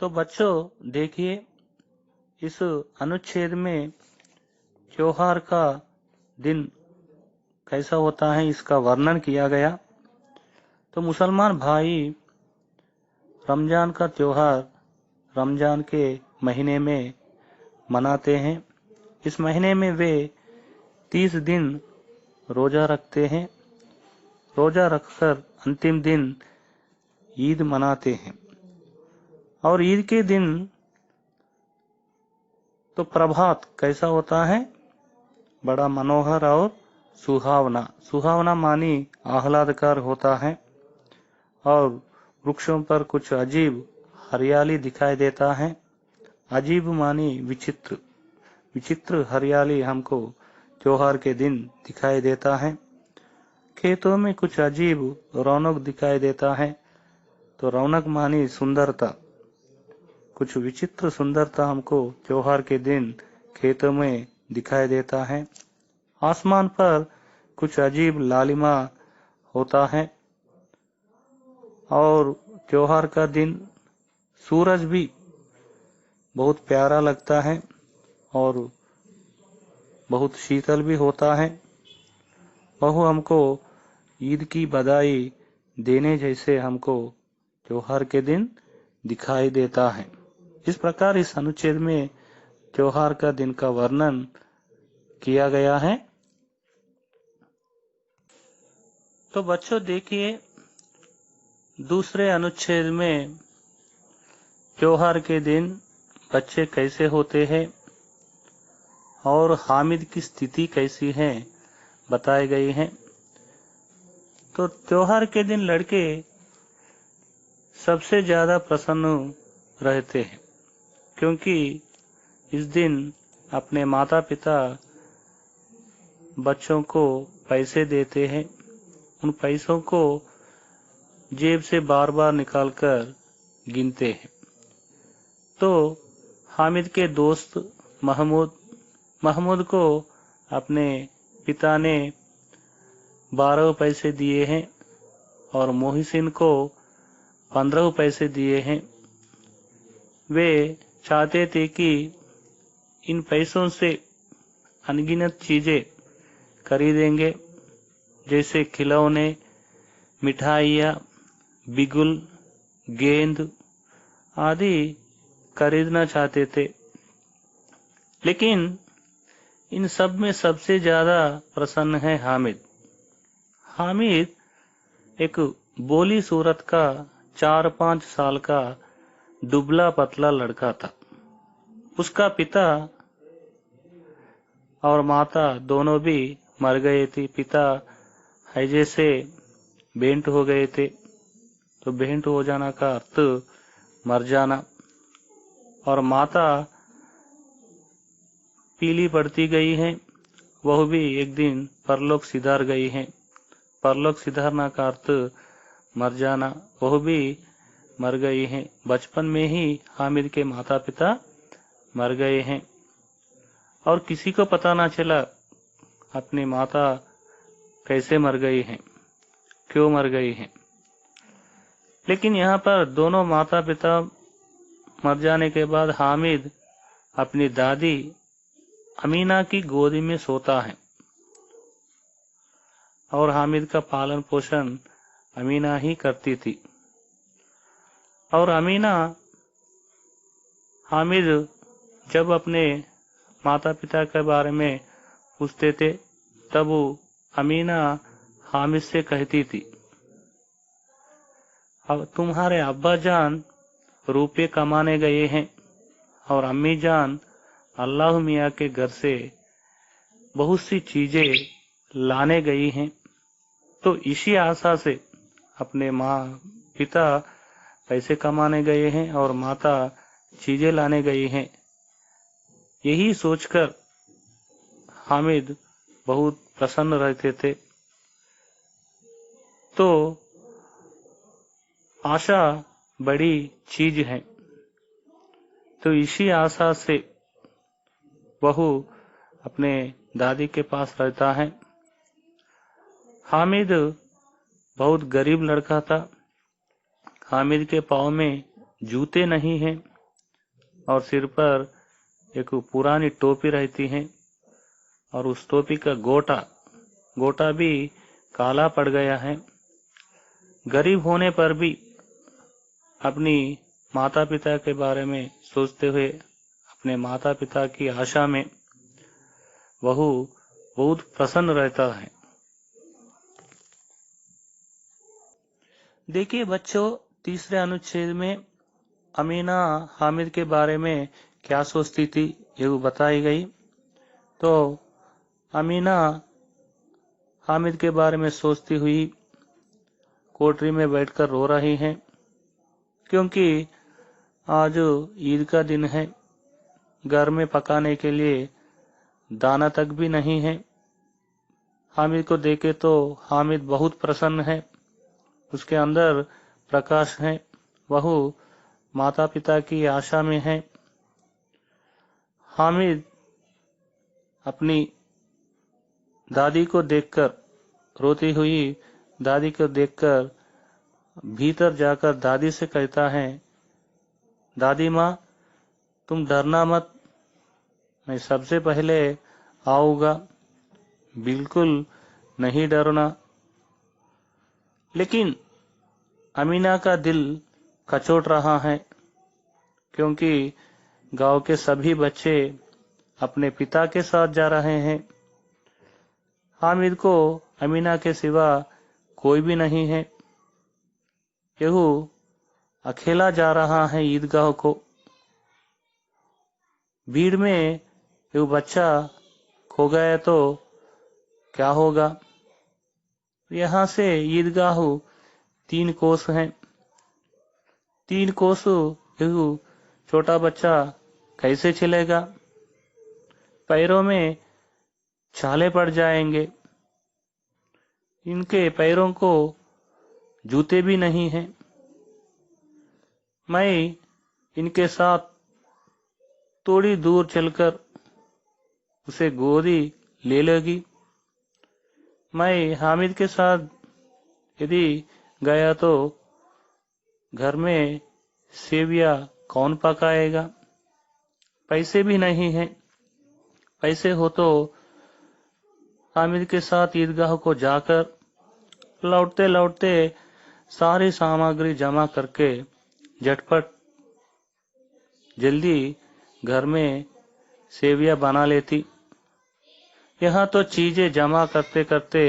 तो बच्चों देखिए, इस अनुच्छेद में त्योहार का दिन कैसा होता है इसका वर्णन किया गया। तो मुसलमान भाई रमजान का त्योहार रमजान के महीने में मनाते हैं। इस महीने में वे 30 दिन रोजा रखते हैं। रोजा रखकर अंतिम दिन ईद मनाते हैं। और ईद के दिन तो प्रभात कैसा होता है, बड़ा मनोहर और सुहावना। सुहावना मानी आह्लादकर होता है और वृक्षों पर कुछ अजीब हरियाली दिखाई देता है। अजीब मानी विचित्र, विचित्र हरियाली हमको त्योहार के दिन दिखाई देता है। खेतों में कुछ अजीब रौनक दिखाई देता है। तो रौनक मानी सुंदरता, कुछ विचित्र सुंदरता हमको त्योहार के दिन खेतों में दिखाई देता है। आसमान पर कुछ अजीब लालिमा होता है और त्योहार का दिन सूरज भी बहुत प्यारा लगता है और बहुत शीतल भी होता है। वह हमको ईद की बधाई देने जैसे हमको त्योहार के दिन दिखाई देता है। इस प्रकार इस अनुच्छेद में त्योहार का दिन का वर्णन किया गया है। तो बच्चों देखिए, दूसरे अनुच्छेद में त्योहार के दिन बच्चे कैसे होते हैं और हामिद की स्थिति कैसी है बताई गई है। तो त्योहार के दिन लड़के सबसे ज्यादा प्रसन्न रहते हैं, क्योंकि इस दिन अपने माता पिता बच्चों को पैसे देते हैं। उन पैसों को जेब से बार बार निकालकर गिनते हैं। तो हामिद के दोस्त महमूद को अपने पिता ने 12 पैसे दिए हैं और मोहसिन को 15 पैसे दिए हैं। वे चाहते थे कि इन पैसों से अनगिनत चीजें खरीदेंगे, जैसे खिलौने, मिठाइयाँ, बिगुल, गेंद आदि खरीदना चाहते थे। लेकिन इन सब में सबसे ज्यादा प्रसन्न है हामिद। हामिद एक बोली सूरत का 4-5 साल का दुबला पतला लड़का था। उसका पिता और माता दोनों भी मर गए थे। पिता हैजे से बेंट हो गए थे। तो बेंट हो जाना का अर्थ मर जाना। और माता पीली पड़ती गई है, वह भी एक दिन परलोक सिधार गई है। परलोक सिधारना का अर्थ मर जाना, वह भी मर गई है। बचपन में ही हामिद के माता पिता मर गए हैं और किसी को पता ना चला अपनी माता कैसे मर गई हैं, क्यों मर गई हैं। लेकिन यहाँ पर दोनों माता पिता मर जाने के बाद हामिद अपनी दादी अमीना की गोदी में सोता है और हामिद का पालन पोषण अमीना ही करती थी। और अमीना हामिद जब अपने माता पिता के बारे में पूछते थे, तब वो अमीना हामिद से कहती थी, अब तुम्हारे अब्बा जान रुपये कमाने गए हैं और अम्मी जान अल्लाह मियाँ के घर से बहुत सी चीजें लाने गई हैं। तो इसी आशा से अपने माँ पिता पैसे कमाने गए हैं और माता चीजें लाने गई हैं। यही सोचकर हामिद बहुत प्रसन्न रहते थे। तो आशा बड़ी चीज है। तो इसी आशा से वह अपने दादी के पास रहता है। हामिद बहुत गरीब लड़का था। हामिद के पाँव में जूते नहीं हैं। और सिर पर एक पुरानी टोपी रहती है और उस टोपी का गोटा भी काला पड़ गया है। गरीब होने पर भी अपनी माता पिता के बारे में सोचते हुए, अपने माता पिता की आशा में वह बहुत प्रसन्न रहता है। देखिए बच्चों, तीसरे अनुच्छेद में अमीना हामिद के बारे में क्या सोचती थी ये बताई गई। तो अमीना हामिद के बारे में सोचती हुई कोठरी में बैठकर रो रही हैं, क्योंकि आज ईद का दिन है। घर में पकाने के लिए दाना तक भी नहीं है। हामिद को देखे तो हामिद बहुत प्रसन्न है, उसके अंदर प्रकाश है, वह माता पिता की आशा में है। हामिद अपनी दादी को देखकर, रोती हुई दादी को देखकर भीतर जाकर दादी से कहता है, दादी माँ तुम डरना मत, मैं सबसे पहले आऊंगा, बिल्कुल नहीं डरना। लेकिन अमीना का दिल कचोट रहा है, क्योंकि गांव के सभी बच्चे अपने पिता के साथ जा रहे हैं। हामिद को अमीना के सिवा कोई भी नहीं है। यह अकेला जा रहा है ईदगाह को। भीड़ में यह बच्चा खो गया तो क्या होगा। यहाँ से ईदगाह 3 कोस हैं। 3 कोस यह छोटा बच्चा कैसे चलेगा। पैरों में छाले पड़ जाएंगे। इनके पैरों को जूते भी नहीं हैं। मैं इनके साथ थोड़ी दूर चलकर उसे गोदी ले लेगी। मैं हामिद के साथ यदि गया तो घर में सेवियां कौन पकाएगा। पैसे भी नहीं हैं। पैसे हो तो हामिद के साथ ईदगाह को जाकर लौटते लौटते सारी सामग्री जमा करके झटपट जल्दी घर में सेवियां बना लेती। यहाँ तो चीजें जमा करते करते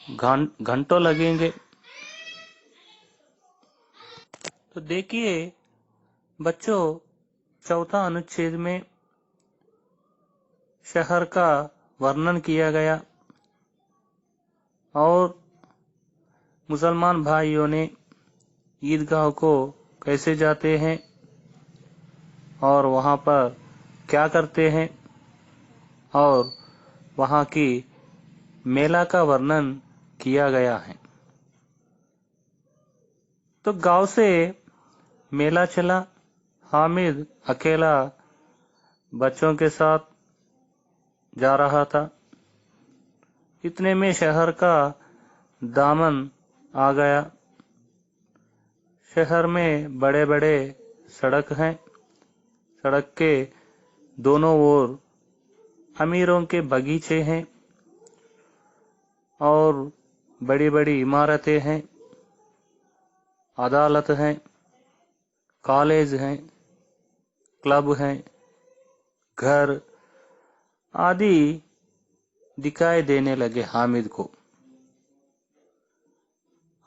घंटों लगेंगे। तो देखिए बच्चों, चौथा अनुच्छेद में शहर का वर्णन किया गया और मुसलमान भाइयों ने ईदगाह को कैसे जाते हैं और वहां पर क्या करते हैं और वहां की मेला का वर्णन किया गया है। तो गांव से मेला चला। हामिद अकेला बच्चों के साथ जा रहा था। इतने में शहर का दामन आ गया। शहर में बड़े बड़े सड़क हैं। सड़क के दोनों ओर अमीरों के बगीचे हैं और बड़ी बड़ी इमारतें हैं, अदालत हैं, कॉलेज हैं, क्लब हैं, घर आदि दिखाई देने लगे हामिद को।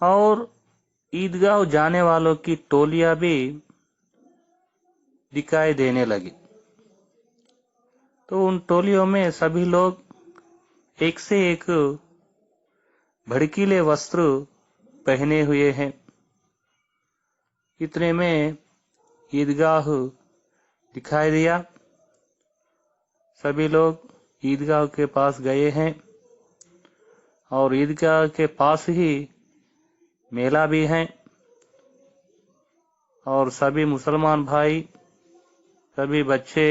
और ईदगाह जाने वालों की टोलियां भी दिखाई देने लगी। तो उन टोलियों में सभी लोग एक से एक भड़कीले वस्त्र पहने हुए हैं। इतने में ईदगाह दिखाई दिया। सभी लोग ईदगाह के पास गए हैं और ईदगाह के पास ही मेला भी है और सभी मुसलमान भाई, सभी बच्चे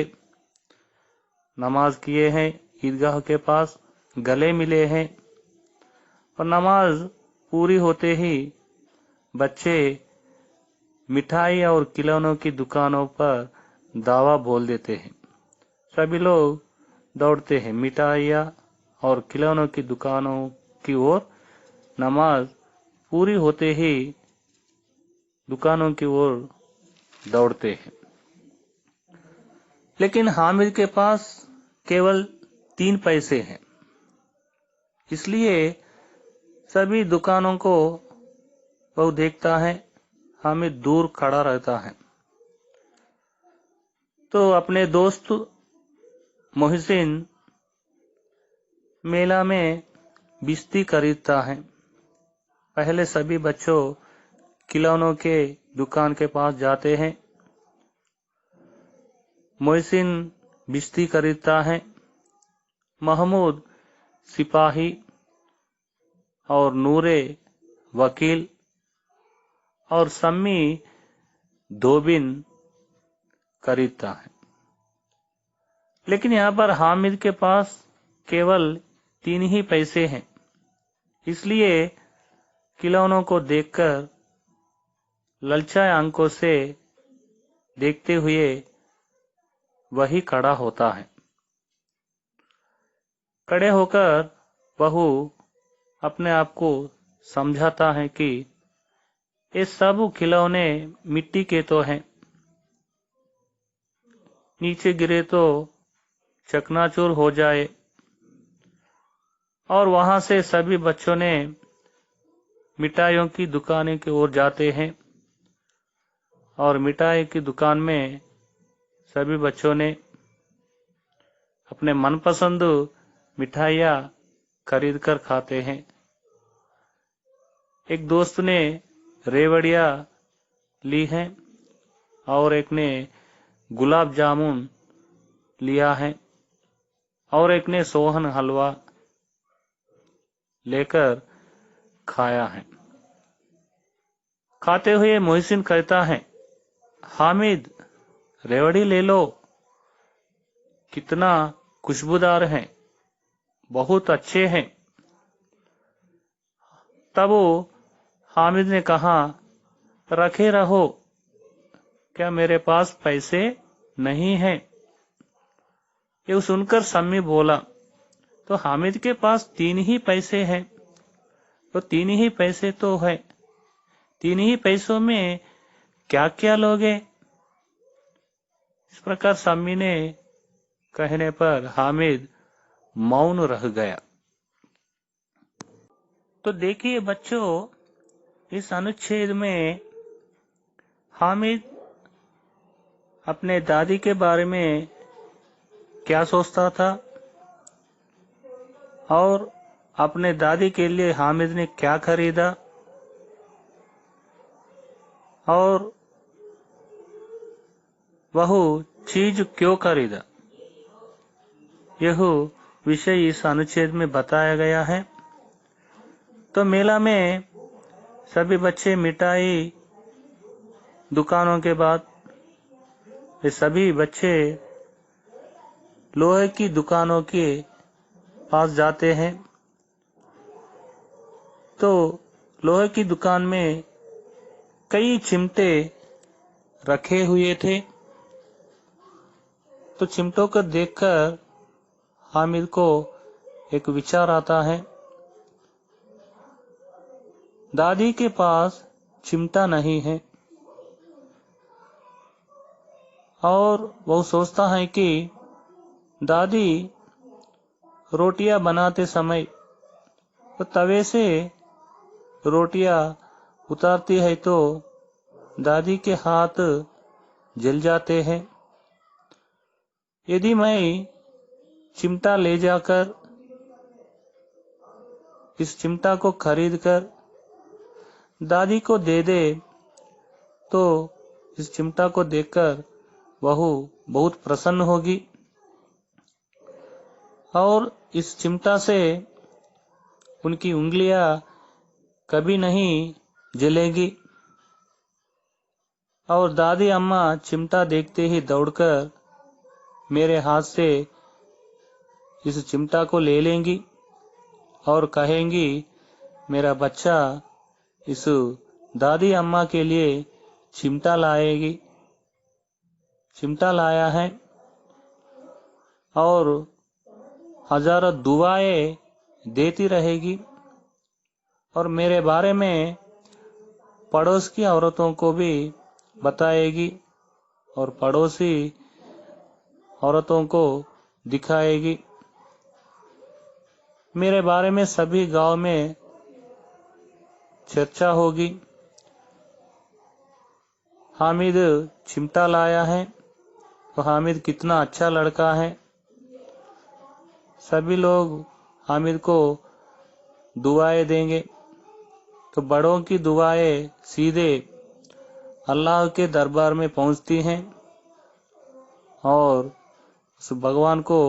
नमाज किए हैं, ईदगाह के पास गले मिले हैं। और नमाज पूरी होते ही बच्चे मिठाई और खिलौनों की दुकानों पर दावा बोल देते हैं। सभी लोग दौड़ते हैं मिठाइयाँ और खिलौनों की दुकानों की ओर। नमाज पूरी होते ही दुकानों की ओर दौड़ते हैं। लेकिन हामिद के पास केवल 3 पैसे हैं, इसलिए सभी दुकानों को वो देखता है। हामिद दूर खड़ा रहता है तो अपने दोस्त मोहसिन मेला में बिस्ती खरीदता है। पहले सभी बच्चों खिलौनों के दुकान के पास जाते हैं। मोहसिन बिस्ती खरीदता है। महमूद सिपाही और नूरे वकील और सम्मी धोबिन खरीदता है। लेकिन यहाँ पर हामिद के पास केवल 3 ही पैसे हैं, इसलिए खिलौनों को देखकर ललचाए आंखों से देखते हुए वही खड़ा होता है। खड़े होकर वह अपने आप को समझाता है कि ये सब खिलौने मिट्टी के तो हैं, नीचे गिरे तो चकनाचूर हो जाए। और वहां से सभी बच्चों ने मिठाइयों की दुकान की ओर जाते हैं और मिठाई की दुकान में सभी बच्चों ने अपने मनपसंद मिठाइयाँ खरीद कर खाते हैं। एक दोस्त ने रेवड़िया ली है और एक ने गुलाब जामुन लिया है और एक ने सोहन हलवा लेकर खाया है। खाते हुए मोहसिन कहता है, हामिद रेवड़ी ले लो, कितना खुशबूदार है, बहुत अच्छे हैं। तब हामिद ने कहा, रखे रहो, क्या मेरे पास पैसे नहीं हैं? ये सुनकर सम्मी बोला, तो हामिद के पास 3 ही पैसे हैं। तो 3 ही पैसे तो है, 3 ही पैसों में क्या क्या लोगे? इस प्रकार सम्मी ने कहने पर हामिद मौन रह गया। तो देखिए बच्चों, इस अनुच्छेद में हामिद अपने दादी के बारे में क्या सोचता था और अपने दादी के लिए हामिद ने क्या खरीदा और वह चीज क्यों खरीदा, यह विषय इस अनुच्छेद में बताया गया है। तो मेला में सभी बच्चे मिठाई दुकानों के बाद वे सभी बच्चे लोहे की दुकानों के पास जाते हैं। तो लोहे की दुकान में कई चिमटे रखे हुए थे। तो चिमटों को देखकर हामिद को एक विचार आता है। दादी के पास चिमटा नहीं है और वो सोचता है कि दादी रोटियां बनाते समय तो तवे से रोटियां उतारती है तो दादी के हाथ जल जाते हैं। यदि मैं चिमटा ले जाकर इस चिमटा को खरीद कर दादी को दे दे तो इस चिमटा को देखकर वह बहुत प्रसन्न होगी और इस चिमटा से उनकी उंगलियां कभी नहीं जलेगी। और दादी अम्मा चिमटा देखते ही दौड़कर मेरे हाथ से इस चिमटा को ले लेंगी और कहेंगी, मेरा बच्चा इस दादी अम्मा के लिए चिमटा लाएगी। चिमटा लाया है और हजारों दुआएं देती रहेगी और मेरे बारे में पड़ोस की औरतों को भी बताएगी और पड़ोसी औरतों को दिखाएगी। मेरे बारे में सभी गांव में चर्चा होगी। हामिद चिमटा लाया है तो हामिद कितना अच्छा लड़का है। सभी लोग हामिद को दुआएं देंगे तो बड़ों की दुआएं सीधे अल्लाह के दरबार में पहुंचती हैं और उस भगवान को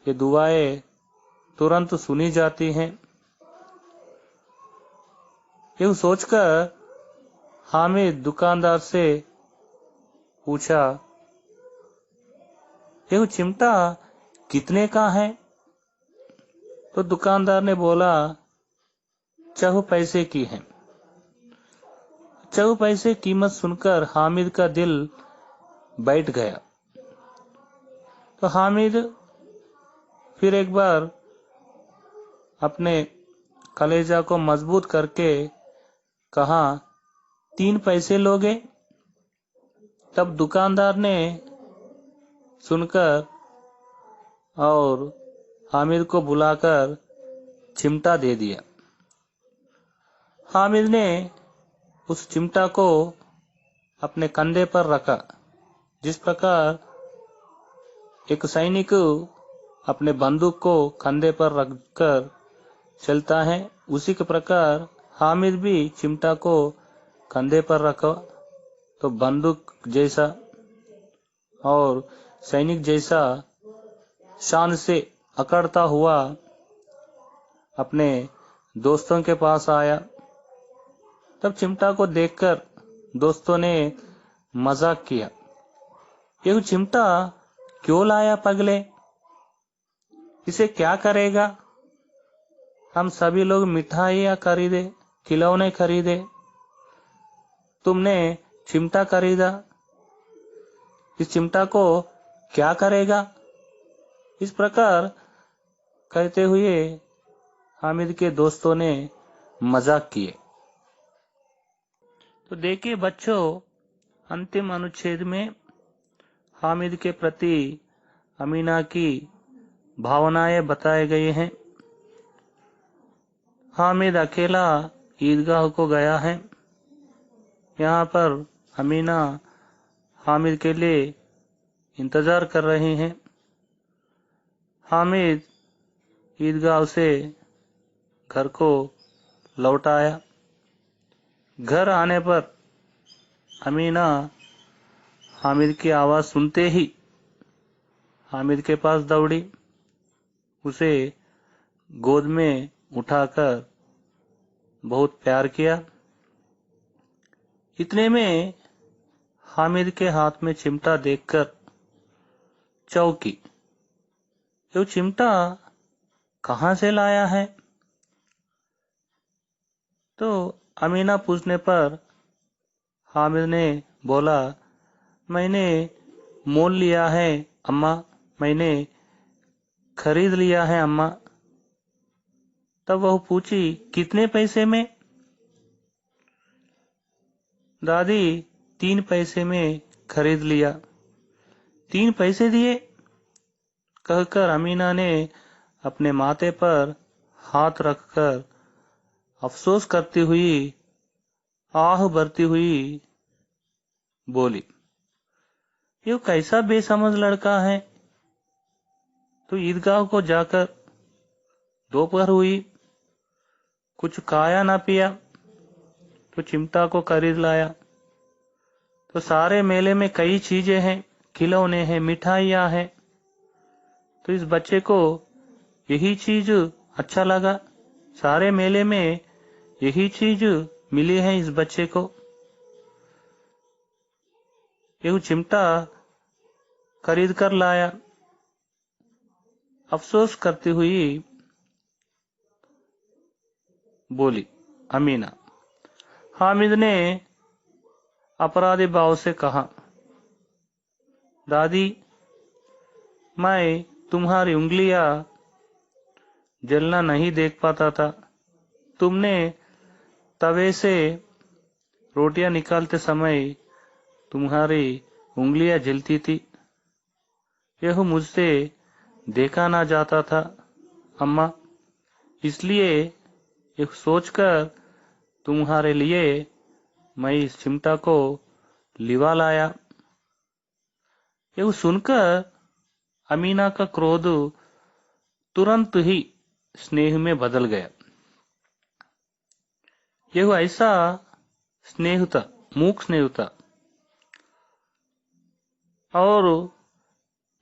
ये दुआएं तुरंत सुनी जाती हैं। यूं सोचकर हामिद दुकानदार से पूछा, ये चिमटा कितने का है? तो दुकानदार ने बोला, 4 पैसे की है। 4 पैसे कीमत सुनकर हामिद का दिल बैठ गया। तो हामिद फिर एक बार अपने कलेजा को मजबूत करके कहा, 3 पैसे लोगे? तब दुकानदार ने सुनकर और हामिद को बुलाकर चिमटा दे दिया। हामिद ने उस चिमटा को अपने कंधे पर रखा। जिस प्रकार एक सैनिक अपने बंदूक को कंधे पर रखकर चलता है, उसी के प्रकार हामिद भी चिमटा को कंधे पर रखा तो बंदूक जैसा और सैनिक जैसा शान से अकड़ता हुआ अपने दोस्तों के पास आया। तब चिमटा को देखकर दोस्तों ने मजाक किया, ये चिमटा क्यों लाया पगले? इसे क्या करेगा? हम सभी लोग मिठाइयाँ खरीदे, खिलौने खरीदे, तुमने चिमटा खरीदा, इस चिमटा को क्या करेगा? इस प्रकार कहते हुए हामिद के दोस्तों ने मजाक किए। तो देखिए बच्चों, अंतिम अनुच्छेद में हामिद के प्रति अमीना की भावनाएं बताए गए हैं। हामिद अकेला ईदगाह को गया है। यहाँ पर अमीना हामिद के लिए इंतजार कर रही हैं। हामिद ईदगाह से घर को लौट आया। घर आने पर अमीना हामिद की आवाज सुनते ही हामिद के पास दौड़ी, उसे गोद में उठाकर बहुत प्यार किया। इतने में हामिद के हाथ में चिमटा देखकर चौंकी, ये चिमटा कहाँ से लाया है? तो अमीना पूछने पर हामिद ने बोला, मैंने मोल लिया है अम्मा, मैंने खरीद लिया है अम्मा। तब वह पूछी, कितने पैसे में? दादी, 3 पैसे में खरीद लिया। 3 पैसे दिए? कहकर अमीना ने अपने माथे पर हाथ रखकर अफसोस करती हुई, आह भरती हुई बोली, ये कैसा बेसमझ लड़का है। तो ईदगाह को जाकर दोपहर हुई, कुछ खाया ना पिया, तो चिमटा को खरीद लाया। तो सारे मेले में कई चीजें हैं, खिलौने हैं, मिठाइयाँ हैं, तो इस बच्चे को यही चीज अच्छा लगा। सारे मेले में यही चीज मिली है इस बच्चे को। यह चिमटा खरीद कर लाया। अफसोस करती हुई बोली अमीना। हामिद ने अपराधी भाव से कहा, दादी, मैं तुम्हारी उंगलियां जलना नहीं देख पाता था। तुमने तवे से रोटियां निकालते समय तुम्हारी उंगलियां जलती थी। यह मुझसे देखा ना जाता था अम्मा, इसलिए यह सोचकर तुम्हारे लिए मैं इस चिमटा को लिवा लाया। यह सुनकर अमीना का क्रोध तुरंत ही स्नेह में बदल गया। यह ऐसा स्नेह था, मूक स्नेह था और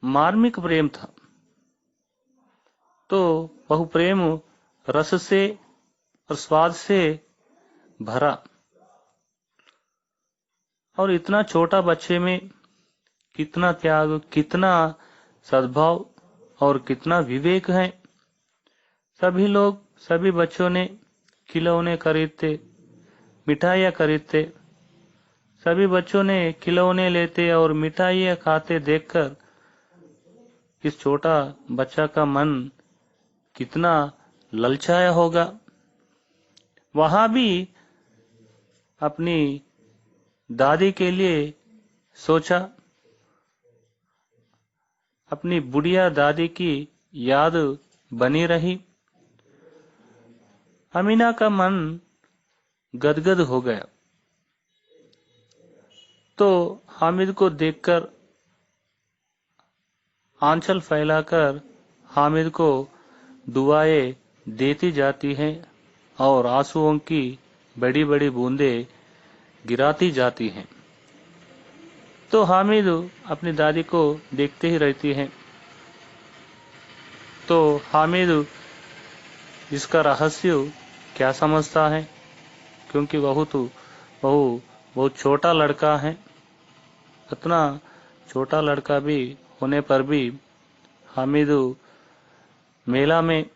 मार्मिक प्रेम था। तो वह प्रेम रस से और स्वाद से भरा, और इतना छोटा बच्चे में कितना त्याग, कितना सद्भाव और कितना विवेक है। सभी लोग, सभी बच्चों ने खिलौने खरीदते, मिठाइयाँ खरीदते। सभी बच्चों ने खिलौने लेते और मिठाइयाँ खाते देखकर इस छोटा बच्चा का मन कितना ललचाया होगा। वहां भी अपनी दादी के लिए सोचा, अपनी बुढ़िया दादी की याद बनी रही। अमीना का मन गदगद हो गया। तो हामिद को देखकर आंचल फैलाकर हामिद को दुआएं देती जाती हैं और आंसुओं की बड़ी बड़ी बूंदें गिराती जाती हैं। तो हामिद अपनी दादी को देखते ही रहती है। तो हामिद इसका रहस्य क्या समझता है, क्योंकि वह बहुत छोटा लड़का है। इतना छोटा लड़का भी होने पर भी हामिद मेला में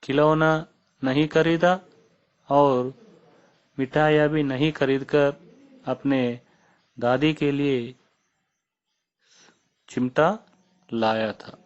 खिलौना नहीं खरीदा और मिठाइयाँ भी नहीं खरीदकर अपने दादी के लिए चिमटा लाया था।